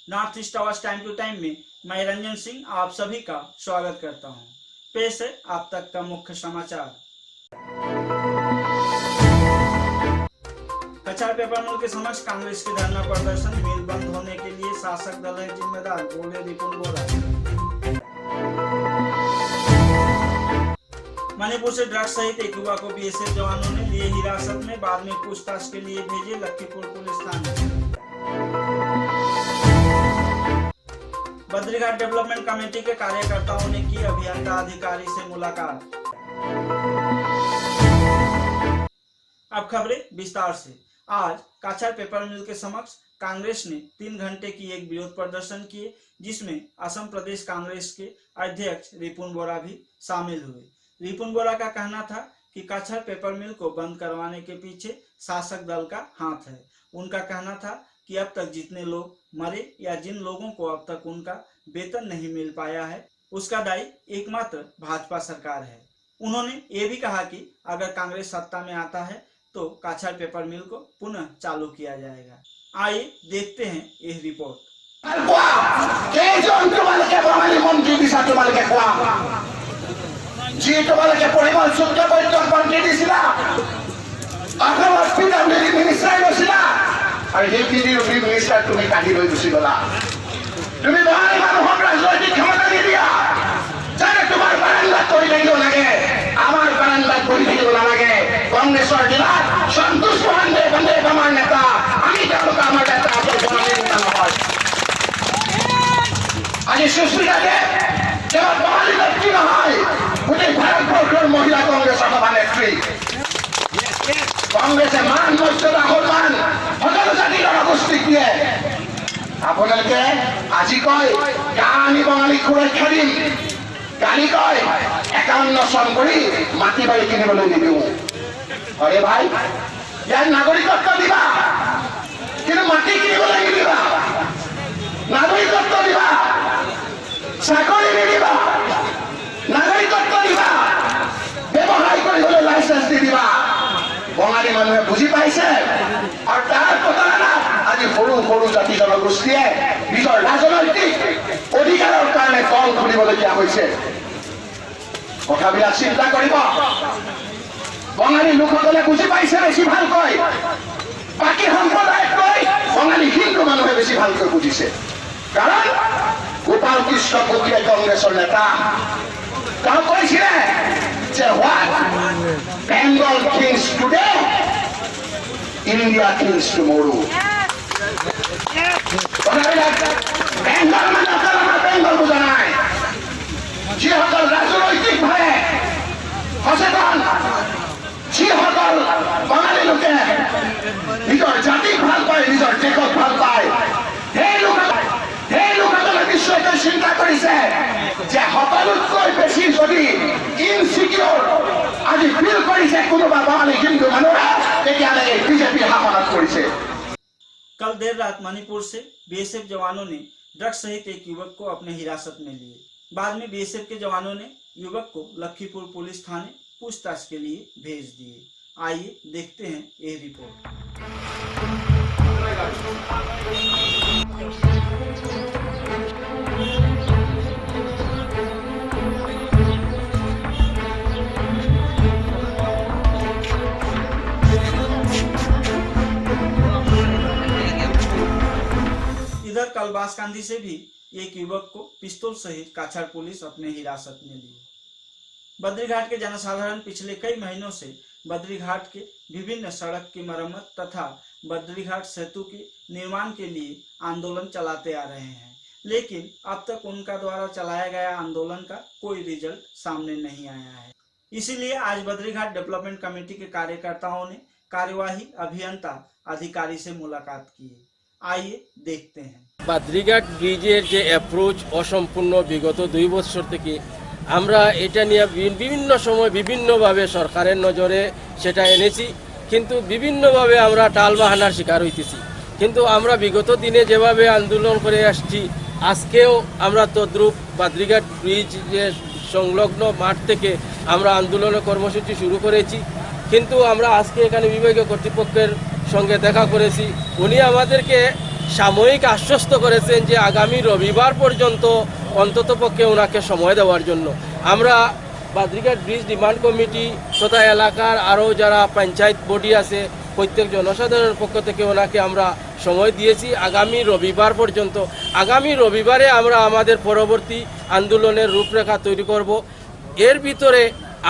North east आवाज time to time में मैं रंजन सिंह आप सभी का स्वागत करता हूं। पेश है आप तक का मुख्य समाचार। कछार पेपर मिल के समक्ष कांग्रेस के धरना प्रदर्शन, मिल बंद होने के लिए शासक दल है जिम्मेदार, बोले रिपुन बोरा। मणिपुर से ड्रग्स सहित एक युवा को बीएसएफ जवानों ने लिए हिरासत में, बाद में पूछताछ के लिए भेजे लखीमपुर पुलिस थाने। बद्रीघाट डेवलपमेंट कमेटी के कार्यकर्ताओं ने की अभियंता अधिकारी से मुलाकात। अब खबरें विस्तार से। आज काछार पेपर मिल के समक्ष कांग्रेस ने 3 घंटे की एक विरोध प्रदर्शन किए, जिसमें असम प्रदेश कांग्रेस के अध्यक्ष रिपुन बोरा भी शामिल हुए। रिपुन बोरा का कहना था कि काछार पेपर मिल को बंद करवाने के पीछे शासक दल का हाथ है। उनका कहना था कि अब तक जितने लोग मरे या जिन लोगों को अब तक उनका वेतन नहीं मिल पाया है, उसका दायी एकमात्र भाजपा सरकार है। उन्होंने ये भी कहा कि अगर कांग्रेस सत्ता में आता है तो काछार पेपर मिल को पुनः चालू किया जाएगा। आइए देखते हैं यह रिपोर्ट। और ये मिनिस्टर तुम्हें काढ़ी লৈ गुसी गला তুমি বঙালী মানুহক ৰাজনৈতিক ক্ষমতা দি দিয়া যাতে তোমাৰ বাৰান্দাত পৰি থাকিব লাগে, আমাৰ বাৰান্দাত পৰি থাকিব নালাগে। কংগ্ৰেছৰ দিনত সন্তোষ মহান্দে বন্দে আমাৰ নেতা, আমি তেওঁলোক আমাৰ নেতা, বঙালী নেতা নহয়। আজি সুস্মিতাকে কেৱল বঙালী নেত্ৰী নহয়, গোটেই ভাৰতবৰ্ষৰ মহিলা কংগ্ৰেছৰ সভানেত্ৰী। কংগ্রেসে মান মর্যাদা সম্মান সকল জাতির জনগোষ্ঠীক দিয়ে আপোনালোকে আজি কয় আমি বঙালীক সুৰক্ষা দিম, কালি কয় 51 চন কৰি মাটি বাৰী কিনিবলৈ নিদিওঁ। আৰে ভাই, ইয়াৰ নাগৰিকত্ব দিবা কিন্তু মাটি কিনিবলৈ নিদিবা, নাগৰিকত্ব দিবা চাকৰি নিদিবা, নাগৰিকত্ব দিবা ব্যৱসায় কৰিবলৈ লাইচেন্স দি দিবা। বঙালী মানুহে বুজি পাইছে আৰু তাৰ প্ৰতাৰণা আজি সৰু সৰু জাতি জনগোষ্ঠীয়ে নিজৰ ৰাজনৈতিক অধিকাৰৰ কাৰণে দল খুলিবলগীয়া হৈছে। কথাবিলাক চিন্তা কৰিব। বঙালী লোকসকলে বুজি পাইছে বেছি ভালকৈ, বাকী সম্প্ৰদায়তকৈ বঙালী হিন্দু মানুহে বেছি ভালকৈ বুজিছে। কাৰণ গোপাল কৃষ্ণ গগৈয়ে কংগ্ৰেছৰ নেতা, তেওঁ কৈছিলে যে what Bengal kings today, India kings tomorrow. Bengal মানে আমাৰ বেংগল বুজা নাই। যিসকল ৰাজনৈতিকভাৱে সচেতন, যিসকল বঙালী লোকে নিজৰ জাতিক ভাল পায়, নিজৰ দেশক ভাল পায়, সেই লোকসকলে নিশ্চয়কৈ চিন্তা কৰিছে যে সকলোতকৈ বেছি যদি ইনচিকিউৰ আজি ফিল কৰিছে কোনোবা বঙালী হিন্দু মানুহে, তেতিয়াহ'লে বিজেপি শাসনত কৰিছে। कल देर रात मणिपुर से बीएसएफ जवानों ने ड्रग्स सहित एक युवक को अपने हिरासत में लिए। बाद में बीएसएफ के जवानों ने युवक को लखीमपुर पुलिस थाने पूछताछ के लिए भेज दिए। आइए देखते हैं ये रिपोर्ट। इधर कल बांसकांदी से भी एक युवक को पिस्तौल सहित काछार पुलिस अपने हिरासत में ली। बद्रीघाट के जनसाधारण पिछले कई महीनों से बद्रीघाट के विभिन्न सड़क की मरम्मत तथा बद्रीघाट सेतु के निर्माण के लिए आंदोलन चलाते आ रहे हैं, लेकिन अब तक उनका द्वारा चलाया गया आंदोलन का कोई रिजल्ट सामने नहीं आया है। इसीलिए आज बद्रीघाट डेवलपमेंट कमेटी के कार्यकर्ताओं ने कार्यवाही अभियंता अधिकारी से मुलाकात की। आइए देखते हैं। बद्रीघाट ब्रिजेर जे अप्रोच असम्पूर्ण विगत 2 বছর থেকে আমরা এটা নিয়ে বিভিন্ন সময় বিভিন্নভাবে সরকারের নজরে সেটা এনেছি, কিন্তু বিভিন্নভাবে আমরা টালবাহানার শিকার হইতেছি। কিন্তু আমরা বিগত দিনে যেভাবে আন্দোলন করে আসছি, আজকেও আমরা তদ্রূপ বদ্রীঘাট ব্রিজ যে সংলগ্ন মাঠ থেকে আমরা আন্দোলনের কর্মসূচি শুরু করেছি। কিন্তু আমরা আজকে এখানে বিভাগীয় কর্তৃপক্ষের সঙ্গে দেখা করেছি, উনি আমাদেরকে সাময়িক আশ্বস্ত করেছেন যে আগামী রবিবার পর্যন্ত অন্ততপক্ষে ওনাকে সময় দেওয়ার জন্য। আমরা বাদ্রিঘাট ব্রিজ ডিমান্ড কমিটি তথা এলাকার আরও যারা পঞ্চায়েত বডি আছে প্রত্যেক জনসাধারণের পক্ষ থেকে ওনাকে আমরা সময় দিয়েছি আগামী রবিবার পর্যন্ত। আগামী রবিবারে আমরা আমাদের পরবর্তী আন্দোলনের রূপরেখা তৈরি করব। এর ভিতরে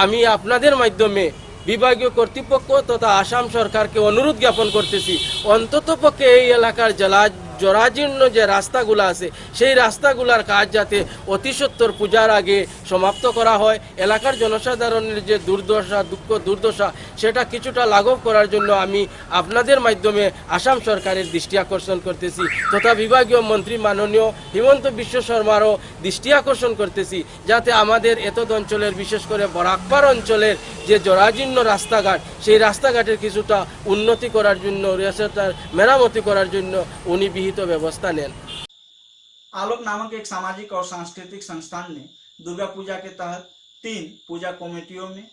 আমি আপনাদের মাধ্যমে বিভাগীয় কর্তৃপক্ষ তথা আসাম সরকারকে অনুরোধ জ্ঞাপন করতেছি, অন্ততপক্ষে এই এলাকার জরাজীর্ণ যে রাস্তাগুলো আছে সেই রাস্তাগুলোর কাজ যাতে অতি সত্বর পূজার আগে সমাপ্ত করা হয়। এলাকার জনসাধারণের যে দুর্দশা দুর্দশা সেটা কিছুটা লাঘব করার জন্য আমি আপনাদের মাধ্যমে আসাম সরকারের দৃষ্টি আকর্ষণ করতেছি তথা বিভাগীয় মন্ত্রী মাননীয় হিমন্ত বিশ্ব শর্মারও দৃষ্টি আকর্ষণ করতেছি যাতে আমাদের এতদ অঞ্চলের বিশেষ করে বরাকপার অঞ্চলের যে জরাজীর্ণ রাস্তাঘাট সেই রাস্তাঘাটের কিছুটা উন্নতি করার জন্য রাস্তার মেরামতি করার জন্য উনি विहित व्यवस्था नेन। आलोक नामक एक सामाजिक और सांस्कृतिक संस्थान ने दुर्गा पूजा के तहत 3 पूजा कमेटियों में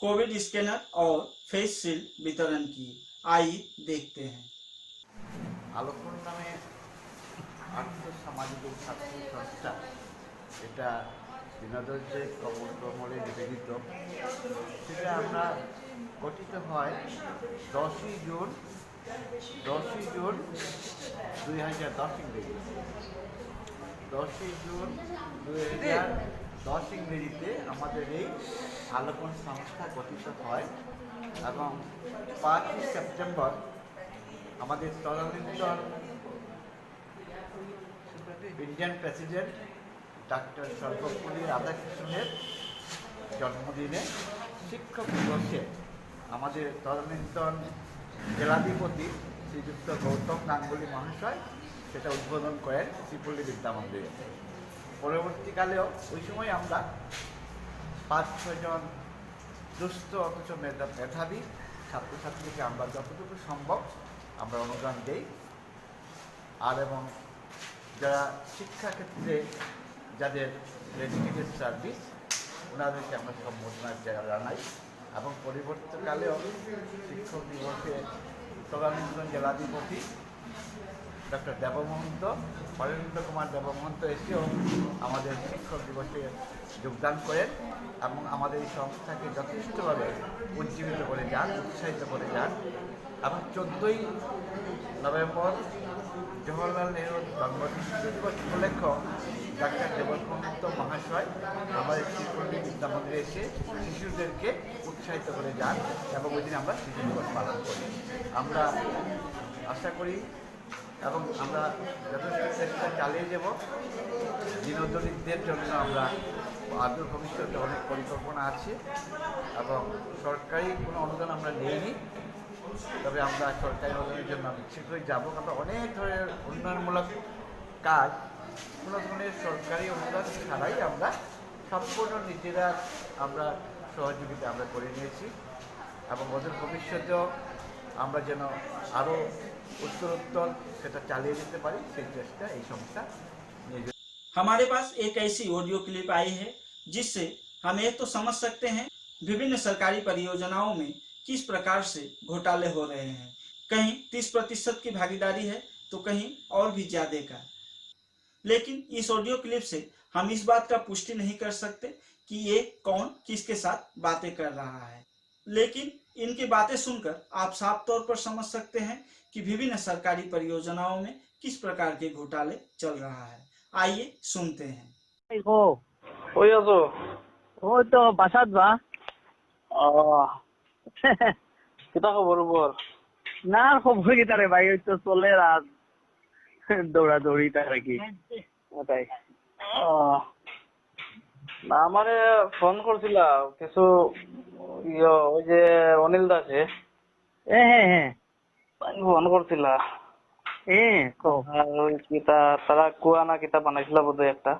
कोविड स्कैनर और फेस शील्ड वितरण किए। आइए देखते हैं। आलोक नामे आर्थ सामाजिक ছাত্র সংস্থা এটা বিনোদন যে কর্মে নিবেদিত সেটা আমরা গঠিত হয় 10ই জুন 2010 ইংরেজি 10ই জুন 2010 ইংরেজিতে আমাদের এই আলোকন সংস্থা গঠিত হয় এবং 5ই সেপ্টেম্বর আমাদের তদানীন্তন ইন্ডিয়ান প্রেসিডেন্ট ডক্টর সর্বপল্লী রাধাকৃষ্ণনের জন্মদিনে শিক্ষক দিবসে আমাদের তদানীন্তন জেলাধিপতি শ্রীযুক্ত গৌতম গাঙ্গুলি মহাশয় সেটা উদ্বোধন করেন শ্রীপল্লী বিদ্যা মন্দিরে। পরবর্তীকালেও ওই সময় আমরা 5-6 জন দুস্থ অথচ মেধাবী ছাত্রছাত্রীকে আমরা যতটুকু সম্ভব আমরা অনুদান দেই আর এবং যারা শিক্ষাক্ষেত্রে যাদের ডেডিকেটেড সার্ভিস ওনাদেরকে আমরা সম্বোধনার জায়গা জানাই এবং পরবর্তীকালেও শিক্ষক দিবসে তদানীন্তন জেলাধিপতি ডক্টর দেবমহন্ত হরেন্দ্র কুমার দেবমহন্ত এসেও আমাদের শিক্ষক দিবসে যোগদান করেন এবং আমাদের এই সংস্থাকে যথেষ্টভাবে উজ্জীবিত করে যান, উৎসাহিত করে যান এবং 14ই নভেম্বর জওহরলাল নেহরুর জন্মদিন দিবস উপলক্ষে ডাক্তার দেবমহন্ত মহাশয় আমাদের শ্রীপল্লী বিদ্যা মন্দিরে এসে শিশুদেরকে উৎসাহিত করে যান এবং ওই দিন আমরা শিশু দিবস পালন করি। আমরা আশা করি এবং আমরা যথেষ্ট চেষ্টা চালিয়ে যাব দিনদরিদ্রদের জন্য আমরা আদৌ ভবিষ্যতে অনেক পরিকল্পনা আছে এবং সরকারি কোনো অনুদান আমরা নিইনি, তবে আমরা সরকারি অনুদানের জন্য শীঘ্রই যাব। আমরা অনেক ধরনের উন্নয়নমূলক কাজ কোনো ধরনের সরকারি অনুদান ছাড়াই আমরা সম্পূর্ণ নিজেরা আমরা সহযোগিতা আমরা করে নিয়েছি এবং ওদের ভবিষ্যতেও আমরা যেন আরও उत्तरोत्तर সেটা চালিয়ে যেতে পারি সেই চেষ্টা এই সংস্থা নিয়ে। हमारे पास एक ऐसी ऑडियो क्लिप आई है जिससे हम ये तो समझ सकते हैं विभिन्न सरकारी परियोजनाओं में किस प्रकार से घोटाले हो रहे हैं। कहीं 30% की भागीदारी है तो कहीं और भी ज्यादा का। लेकिन इस ऑडियो क्लिप से हम इस बात का पुष्टि नहीं कर सकते कि ये कौन किसके साथ बातें कर रहा है, लेकिन इनकी बातें सुनकर आप साफ तौर पर समझ सकते हैं कि विभिन्न सरकारी परियोजनाओं में किस प्रकार के घोटाले चल रहा है। आइए सुनते हैं। ওই আছো ওই তো বাসাত বা কিতা খবর বল? না খবর কি তারে ভাই, ওই তো চলে রাত দৌড়াদৌড়ি তার কি ওটাই। না আমারে ফোন করছিলা কিছু ওই যে অনিল দাসে হ্যাঁ হ্যাঁ ফোন করছিলা কো ওই কিতা তারা কুয়া না কিতা বানাইছিল বোধহয় একটা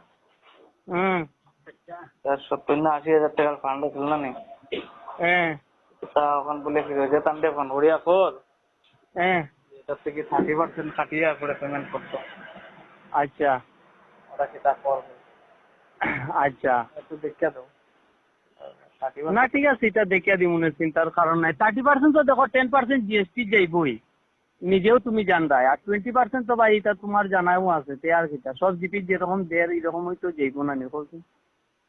70,000-80,000 টাকার ফান্ড ছিল না নি তা ওখান বলে কি হয়েছে তান্ডে ফোন করিয়া কর এটার থেকে 30% কাটিয়ে পরে পেমেন্ট করতো। আচ্ছা ওরা কিতা করবে আচ্ছা একটু দেখিয়া দাও। না ঠিক আছে, এটা দেখিয়া দিব, মনে চিন্তার কারণ নাই। 30% তো দেখো 10% জিএসটি যাইবই, নিজেও তুমি জানবা আর 20% তো ভাই এটা তোমার জানাও আছে তে আর কিটা সব জিপি যেরকম দেয় এরকম হয়তো যাইবো না নি বলছি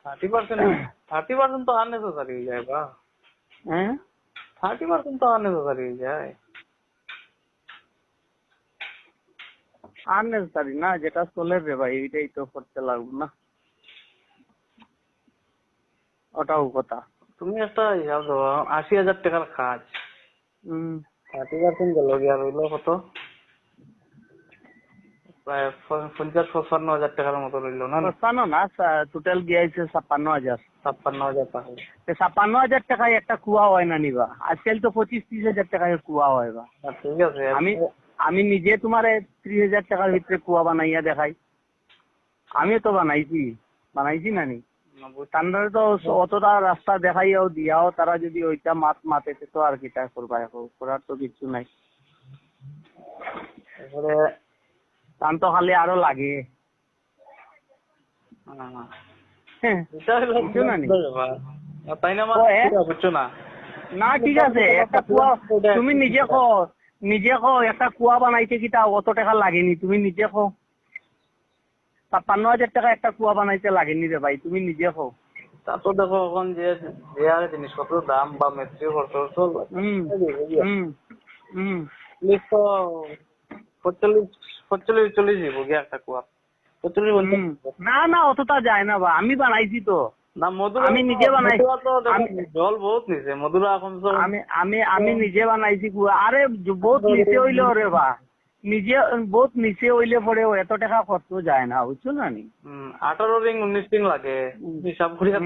30% তো আননেসেসারি হয়ে যায় বা হ্যাঁ 30% তো আননেসেসারি হয়ে যায়। আননেসেসারি না, যেটা চলে রে ভাই এইটাই তো করতে লাগবে না, ওটাও কথা। তুমি একটা হিসাব দাও, 80,000 টাকার কাজ, 30% গেল গিয়া রইল কত, প্রায় 50-55,000 টাকার মতো রইল না? পস্তানো না, টোটাল গিয়েছে 56,000। 56,000 টাকা। 56,000 টাকায় একটা কুয়া হয় না নিবা, আজকাল তো 25-30,000 টাকায় কুয়া হয় বা। ঠিক আছে, আমি নিজে তোমার 30,000 টাকার ভিতরে কুয়া বানাইয়া দেখাই, আমিও তো বানাইছি না নি। তান্ডারে তো অতটা রাস্তা দেখাইয়াও দিয়াও তারা যদি ওইটা মাতে তো আর কিটা করবা, করার তো কিছু নাই। এবারে তান তো খালি আরো লাগে। তাই না, বুঝছো না? না ঠিক আছে, একটা কুয়া তুমি নিজে কো একটা কুয়া বানাইতে কিটা অত টাকা লাগেনি, তুমি নিজে কো 56,000 টাকা একটা কুয়া বানাইতে লাগেনি রে ভাই, তুমি নিজে কো। তা তো দেখো এখন যে আর জিনিসপত্রের দাম বা মেট্রিক খরচ তো 45-40 দিব গিয়া একটা কুয়া। না অতটা যায় না বা, আমি বানাইছি তো। না মধুরা, আমি নিজে বানাইছি, জল বহুত নিছে মধুরা এখন। আমি নিজে বানাইছি কুয়া। আরে বহুত নিচে হইলে রে বা, নিজে বহুত নিচে হইলে পরে এত টাকা খরচ যায় না, বুঝছো না নি। 18 রিং 19 রিং লাগে হিসাব করিয়া।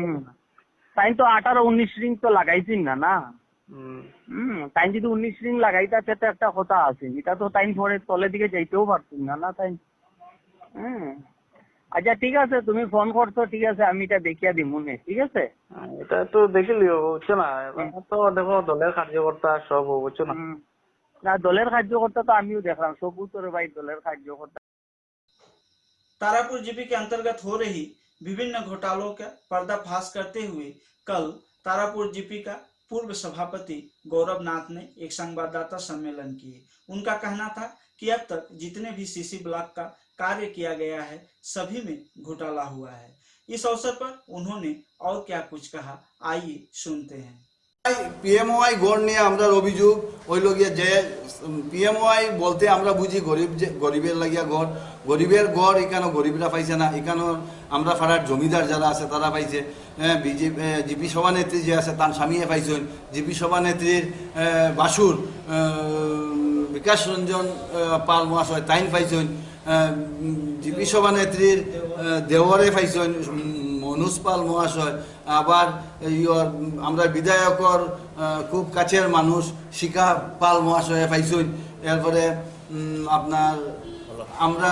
তাই তো 18-19 রিং তো লাগাইছিন না। তাই যদি 19 রিং লাগাইতা তো একটা কথা আছে, এটা তো তাই পরে তলের দিকে যাইতেও পারতুন না তাই। আচ্ছা ঠিক আছে, তুমি ফোন করছো, ঠিক আছে আমি এটা দেখিয়া দিব নে, ঠিক আছে। এটা তো দেখিলিও, বুঝছো না, তো দেখো দলের কার্যকর্তা সব, বুঝছো না। না দলের কার্যকর্তা তো আমিও দেখলাম, সবু তোর ভাই দলের কার্যকর্তা। तारापुर जीपी के अंतर्गत हो रही विभिन्न घोटालों का पर्दाफाश करते हुए कल तारापुर जीपी का पूर्व सभापति गौरव नाथ ने एक संवाददाता सम्मेलन किए। उनका कहना था कि अब तक जितने भी सीसी ब्लॉक का कार्य किया गया है सभी में घोटाला हुआ है। इस अवसर पर उन्होंने और क्या कुछ कहा, आइए सुनते हैं। পিএমওয়াই গড় নিয়ে আমরা অভিযোগ হইল গিয়ে যে পিএমওয়াই বলতে আমরা বুঝি গরিবের লাগিয়া গড়, গরিবের গড় এখানে গরিবরা পাইছে না, এখানে আমরা পাড়ার জমিদার যারা আছে তারা পাইছে। জিপি সভানেত্রী যে আছে তার স্বামীয়ে পাইছেন, জিপি সভানেত্রীর বাসুর বিকাশ রঞ্জন পাল মহাশয় তাইন পাইছেন, জিপি সভানেত্রীর দেওয়ারে পাইছেন মনোজ পাল মহাশয়, আবার আমরা বিধায়কর খুব কাছের মানুষ শিখা পাল মহাশয় পাইছেন। এরপরে আপনার আমরা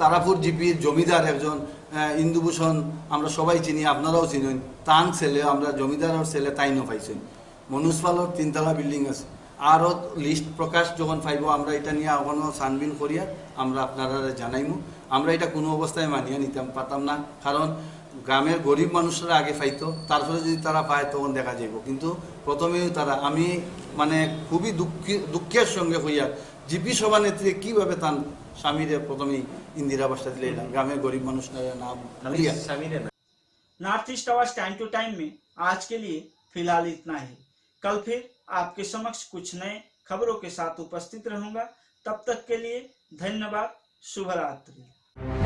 তারাপুর জিপির জমিদার একজন ইন্দুভূষণ আমরা সবাই চিনি, আপনারাও চিনেন, তান ছেলে আমরা জমিদারের ছেলে তাইনও পাইছেন। মনোজ পালর 3তলা বিল্ডিং আছে। আরও লিস্ট প্রকাশ যখন পাইব আমরা এটা নিয়ে এখনও ছানবিন করিয়া আমরা আপনারা জানাইমু। আমরা এটা কোনো অবস্থায় মানিয়ে নিতাম পারতাম না, কারণ গ্রামের গরিব মানুষরা আগে পাইতো, তারপরে যদি তারা পায় তখন দেখা যাইব। কিন্তু প্রথমেই তারা, আমি মানে খুবই দুঃখের সঙ্গে হইয়া জিপি সভানেত্রী কীভাবে তার স্বামীরে প্রথমেই ইন্দিরা আবাসটা দিলে গ্রামের গরিব মানুষরা নাম नॉर्थ ईस्ट आवाज टाइम टू टाइम में आज के लिए फिलहाल इतना ही। कल फिर आपके समक्ष कुछ नए खबरों के साथ उपस्थित रहूंगा। तब तक के लिए धन्यवाद, शुभ रात्रि।